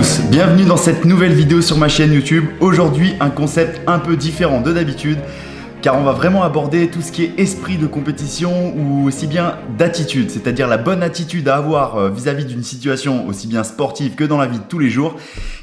tous, bienvenue dans cette nouvelle vidéo sur ma chaîne YouTube. Aujourd'hui, un concept un peu différent de d'habitude, car on va vraiment aborder tout ce qui est esprit de compétition ou aussi bien d'attitude, c'est-à-dire la bonne attitude à avoir vis-à-vis d'une situation aussi bien sportive que dans la vie de tous les jours,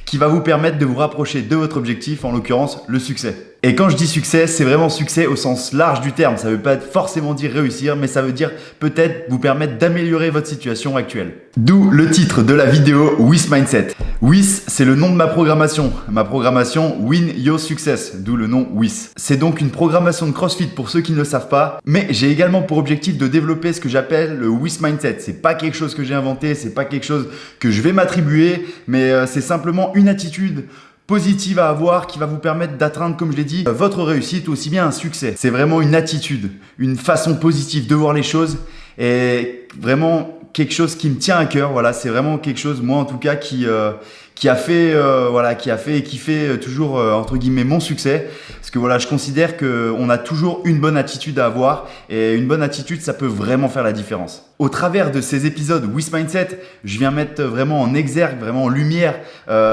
qui va vous permettre de vous rapprocher de votre objectif, en l'occurrence le succès. Et quand je dis succès, c'est vraiment succès au sens large du terme. Ça ne veut pas forcément dire réussir, mais ça veut dire peut-être vous permettre d'améliorer votre situation actuelle. D'où le titre de la vidéo WIS Mindset. WIS, c'est le nom de ma programmation. Ma programmation Win Your Success, d'où le nom WIS. C'est donc une programmation de CrossFit pour ceux qui ne le savent pas, mais j'ai également pour objectif de développer ce que j'appelle le WIS Mindset. C'est pas quelque chose que j'ai inventé, c'est pas quelque chose que je vais m'attribuer, mais c'est simplement une attitude positive à avoir qui va vous permettre d'atteindre, comme je l'ai dit, votre réussite ou aussi bien un succès. C'est vraiment une attitude, une façon positive de voir les choses et vraiment quelque chose qui me tient à cœur. Voilà, c'est vraiment quelque chose, moi en tout cas, qui a fait et qui fait toujours entre guillemets mon succès. Parce que voilà, je considère qu'on a toujours une bonne attitude à avoir et une bonne attitude, ça peut vraiment faire la différence. Au travers de ces épisodes WIS Mindset, je viens mettre vraiment en exergue, vraiment en lumière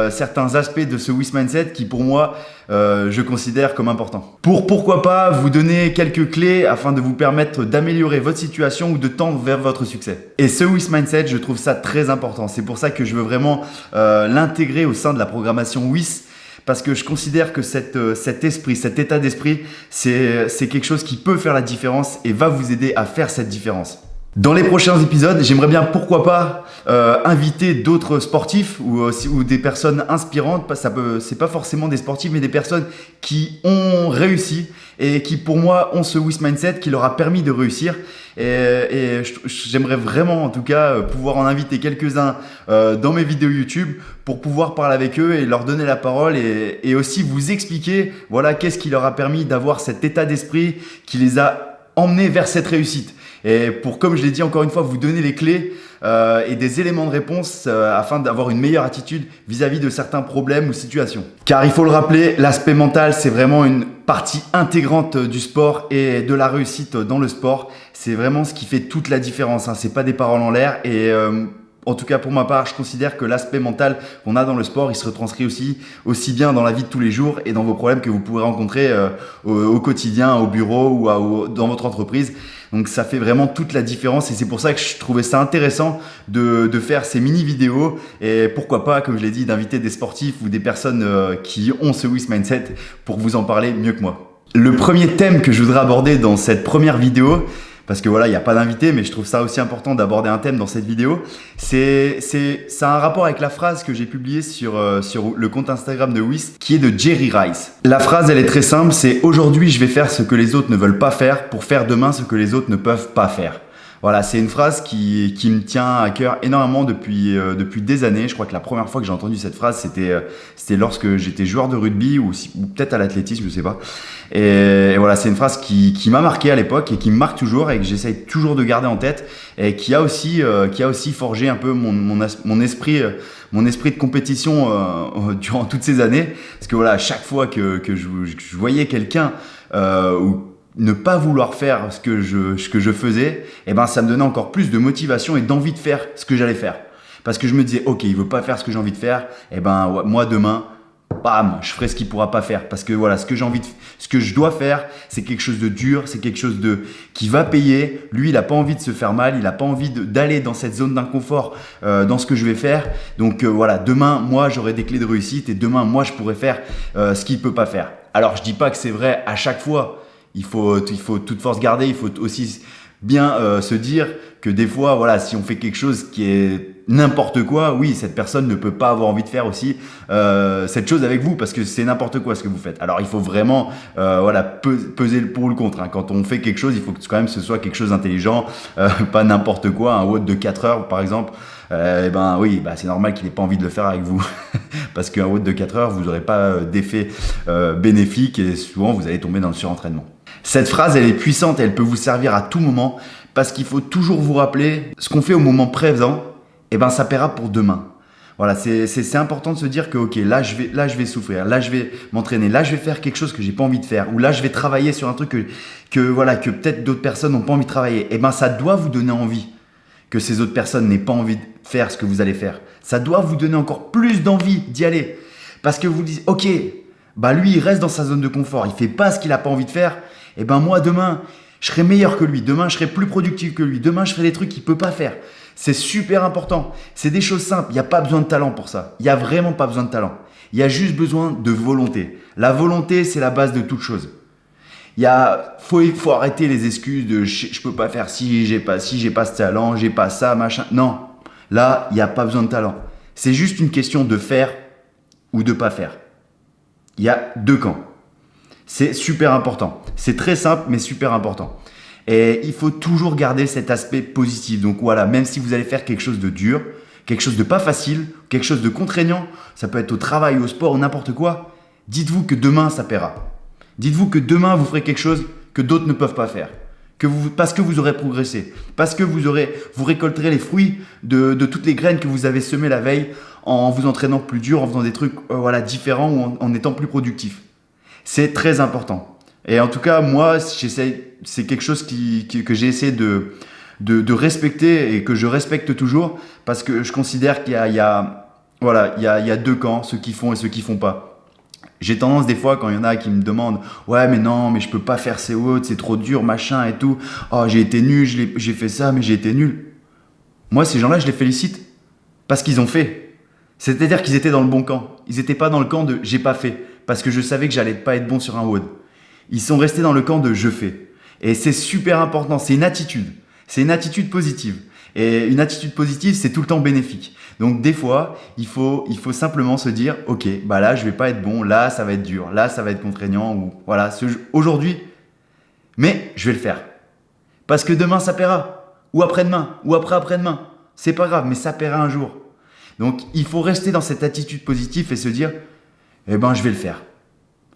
certains aspects de ce WIS Mindset qui pour moi, je considère comme importants. Pourquoi pas vous donner quelques clés afin de vous permettre d'améliorer votre situation ou de tendre vers votre succès. Et ce WIS Mindset, je trouve ça très important. C'est pour ça que je veux vraiment l'intégrer au sein de la programmation WIS. Parce que je considère que cet esprit, cet état d'esprit, c'est quelque chose qui peut faire la différence et va vous aider à faire cette différence. Dans les prochains épisodes, j'aimerais bien, pourquoi pas, inviter d'autres sportifs ou des personnes inspirantes. C'est pas forcément des sportifs, mais des personnes qui ont réussi et qui, pour moi, ont ce WIS Mindset qui leur a permis de réussir. Et j'aimerais vraiment, en tout cas, pouvoir en inviter quelques-uns dans mes vidéos YouTube pour pouvoir parler avec eux et leur donner la parole et aussi vous expliquer, voilà, qu'est-ce qui leur a permis d'avoir cet état d'esprit qui les a emmenés vers cette réussite. Et pour, comme je l'ai dit encore une fois, vous donner les clés et des éléments de réponse afin d'avoir une meilleure attitude vis-à-vis de certains problèmes ou situations. Car il faut le rappeler, l'aspect mental, c'est vraiment une partie intégrante du sport et de la réussite dans le sport. C'est vraiment ce qui fait toute la différence, hein. C'est pas des paroles en l'air et en tout cas pour ma part, je considère que l'aspect mental qu'on a dans le sport, il se retranscrit aussi bien dans la vie de tous les jours et dans vos problèmes que vous pourrez rencontrer au quotidien, au bureau ou dans votre entreprise. Donc ça fait vraiment toute la différence et c'est pour ça que je trouvais ça intéressant de faire ces mini vidéos et pourquoi pas, comme je l'ai dit, d'inviter des sportifs ou des personnes qui ont ce WIS Mindset pour vous en parler mieux que moi. Le premier thème que je voudrais aborder dans cette première vidéo, parce que voilà, il n'y a pas d'invité, mais je trouve ça aussi important d'aborder un thème dans cette vidéo. Ça a un rapport avec la phrase que j'ai publiée sur le compte Instagram de WIS, qui est de Jerry Rice. La phrase, elle est très simple, c'est « Aujourd'hui, je vais faire ce que les autres ne veulent pas faire pour faire demain ce que les autres ne peuvent pas faire ». Voilà, c'est une phrase qui me tient à cœur énormément depuis des années. Je crois que la première fois que j'ai entendu cette phrase, c'était lorsque j'étais joueur de rugby ou peut-être à l'athlétisme, je sais pas. Et voilà, c'est une phrase qui m'a marqué à l'époque et qui me marque toujours et que j'essaye toujours de garder en tête et qui a aussi forgé un peu mon esprit de compétition durant toutes ces années. Parce que voilà, à chaque fois que je voyais quelqu'un ou ne pas vouloir faire ce que je faisais, et ben ça me donnait encore plus de motivation et d'envie de faire ce que j'allais faire. Parce que je me disais, ok, il veut pas faire ce que j'ai envie de faire, et ben ouais, moi demain, bam, je ferai ce qu'il pourra pas faire. Parce que voilà, ce que je dois faire, c'est quelque chose de dur, c'est quelque chose qui va payer. Lui, il a pas envie de se faire mal, il a pas envie d'aller dans cette zone d'inconfort dans ce que je vais faire. Donc voilà, demain, moi, j'aurai des clés de réussite et demain, moi, je pourrai faire ce qu'il peut pas faire. Alors, je dis pas que c'est vrai à chaque fois. Il faut toute force garder, il faut aussi bien se dire que des fois, voilà, si on fait quelque chose qui est n'importe quoi, oui, cette personne ne peut pas avoir envie de faire aussi cette chose avec vous parce que c'est n'importe quoi ce que vous faites. Alors, il faut vraiment peser le pour ou le contre, hein. Quand on fait quelque chose, il faut que quand même ce soit quelque chose d'intelligent, pas n'importe quoi, un WOD de 4 heures par exemple. C'est normal qu'il n'ait pas envie de le faire avec vous parce qu'un WOD de 4 heures, vous n'aurez pas d'effet bénéfique et souvent vous allez tomber dans le surentraînement. Cette phrase, elle est puissante et elle peut vous servir à tout moment parce qu'il faut toujours vous rappeler ce qu'on fait au moment présent, et ben ça paiera pour demain. Voilà, c'est important de se dire que ok, là je vais souffrir, là je vais m'entraîner, là je vais faire quelque chose que j'ai pas envie de faire, ou là je vais travailler sur un truc que peut-être d'autres personnes n'ont pas envie de travailler. Et ben ça doit vous donner envie. que ces autres personnes n'aient pas envie de faire ce que vous allez faire. Ça doit vous donner encore plus d'envie d'y aller. Parce que vous dites, ok, bah lui il reste dans sa zone de confort, il fait pas ce qu'il a pas envie de faire, et ben moi demain, je serai meilleur que lui, demain je serai plus productif que lui, demain je ferai des trucs qu'il peut pas faire. C'est super important, c'est des choses simples, il n'y a pas besoin de talent pour ça, il n'y a vraiment pas besoin de talent. Il y a juste besoin de volonté. La volonté, c'est la base de toute chose. Faut arrêter les excuses de je peux pas faire j'ai pas ce talent, j'ai pas ça, machin. Non, là, il n'y a pas besoin de talent. C'est juste une question de faire ou de pas faire. Il y a deux camps. C'est super important. C'est très simple, mais super important. Et il faut toujours garder cet aspect positif. Donc voilà, même si vous allez faire quelque chose de dur, quelque chose de pas facile, quelque chose de contraignant, ça peut être au travail, au sport ou n'importe quoi, dites-vous que demain, ça paiera. Dites-vous que demain, vous ferez quelque chose que d'autres ne peuvent pas faire. Parce que vous aurez progressé. Parce que vous récolterez les fruits de toutes les graines que vous avez semées la veille en vous entraînant plus dur, en faisant des trucs différents ou en étant plus productif. C'est très important. Et en tout cas, moi, c'est quelque chose que j'ai essayé de respecter et que je respecte toujours parce que je considère qu'il y a deux camps, ceux qui font et ceux qui font pas. J'ai tendance des fois quand il y en a qui me demandent ouais mais non mais je peux pas faire ces hautes, c'est trop dur machin et tout, oh j'ai été nul, j'ai fait ça mais j'ai été nul. Moi ces gens-là je les félicite parce qu'ils ont fait. C'est-à-dire qu'ils étaient dans le bon camp. Ils n'étaient pas dans le camp de j'ai pas fait parce que je savais que j'allais pas être bon sur un WOD. Ils sont restés dans le camp de je fais. Et c'est super important, c'est une attitude. C'est une attitude positive. Et une attitude positive, c'est tout le temps bénéfique. Donc des fois, il faut simplement se dire, ok, bah là je vais pas être bon, là ça va être dur, là ça va être contraignant ou voilà, aujourd'hui, mais je vais le faire. Parce que demain ça paiera, ou après-demain, ou après-après-demain. C'est pas grave, mais ça paiera un jour. Donc il faut rester dans cette attitude positive et se dire, eh ben je vais le faire.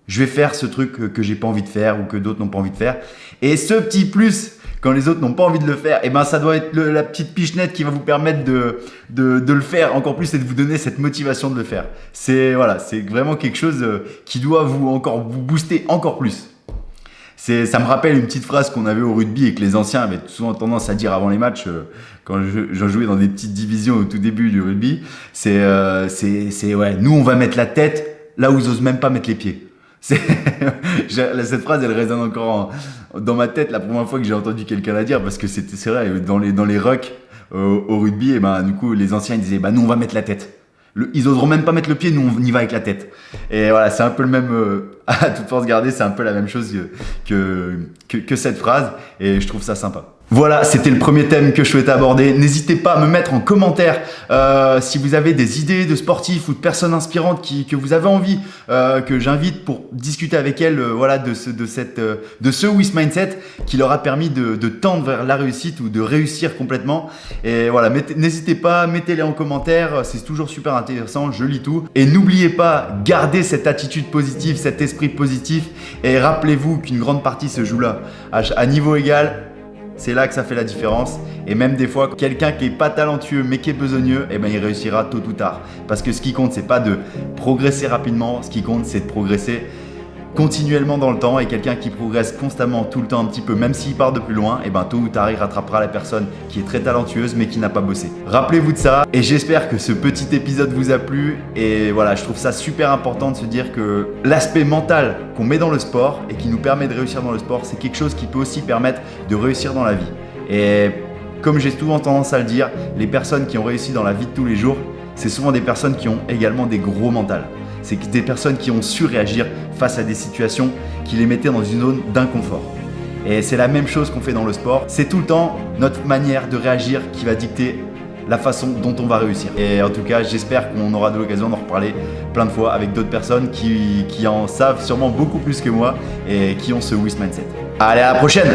Je vais faire ce truc que j'ai pas envie de faire ou que d'autres n'ont pas envie de faire. Et ce petit plus, quand les autres n'ont pas envie de le faire, et ben ça doit être la petite pichenette qui va vous permettre de le faire encore plus et de vous donner cette motivation de le faire. C'est vraiment quelque chose qui doit vous booster encore plus. Ça me rappelle une petite phrase qu'on avait au rugby et que les anciens avaient souvent tendance à dire avant les matchs quand j'en jouais dans des petites divisions au tout début du rugby. Nous on va mettre la tête là où ils osent même pas mettre les pieds. Cette phrase elle résonne encore dans ma tête la première fois que j'ai entendu quelqu'un la dire parce que c'est vrai dans les rucks au rugby et ben du coup les anciens ils disaient bah nous on va mettre la tête. Ils oseront même pas mettre le pied, nous on y va avec la tête. Et voilà, c'est un peu le même à toute force gardée, c'est un peu la même chose que cette phrase et je trouve ça sympa. Voilà, c'était le premier thème que je souhaitais aborder. N'hésitez pas à me mettre en commentaire si vous avez des idées de sportifs ou de personnes inspirantes que vous avez envie que j'invite pour discuter avec elles de ce WIS Mindset qui leur a permis de tendre vers la réussite ou de réussir complètement. Et voilà, n'hésitez pas, mettez-les en commentaire, c'est toujours super intéressant, je lis tout. Et n'oubliez pas, gardez cette attitude positive, cet esprit positif et rappelez-vous qu'une grande partie se joue là, à niveau égal. C'est là que ça fait la différence. Et même des fois, quelqu'un qui est pas talentueux mais qui est besogneux, eh ben, il réussira tôt ou tard. Parce que ce qui compte, c'est pas de progresser rapidement. Ce qui compte, c'est de progresser continuellement dans le temps. Et quelqu'un qui progresse constamment, tout le temps un petit peu, même s'il part de plus loin, eh ben, tôt ou tard, il rattrapera la personne qui est très talentueuse mais qui n'a pas bossé. Rappelez-vous de ça. Et j'espère que ce petit épisode vous a plu. Et voilà, je trouve ça super important de se dire que l'aspect mental qu'on met dans le sport et qui nous permet de réussir dans le sport, c'est quelque chose qui peut aussi permettre de réussir dans la vie. Et comme j'ai souvent tendance à le dire, les personnes qui ont réussi dans la vie de tous les jours, c'est souvent des personnes qui ont également des gros mentales. C'est des personnes qui ont su réagir face à des situations qui les mettaient dans une zone d'inconfort. Et c'est la même chose qu'on fait dans le sport. C'est tout le temps notre manière de réagir qui va dicter la façon dont on va réussir. Et en tout cas, j'espère qu'on aura de l'occasion d'en reparler plein de fois avec d'autres personnes qui en savent sûrement beaucoup plus que moi et qui ont ce WIS Mindset. Allez, à la prochaine!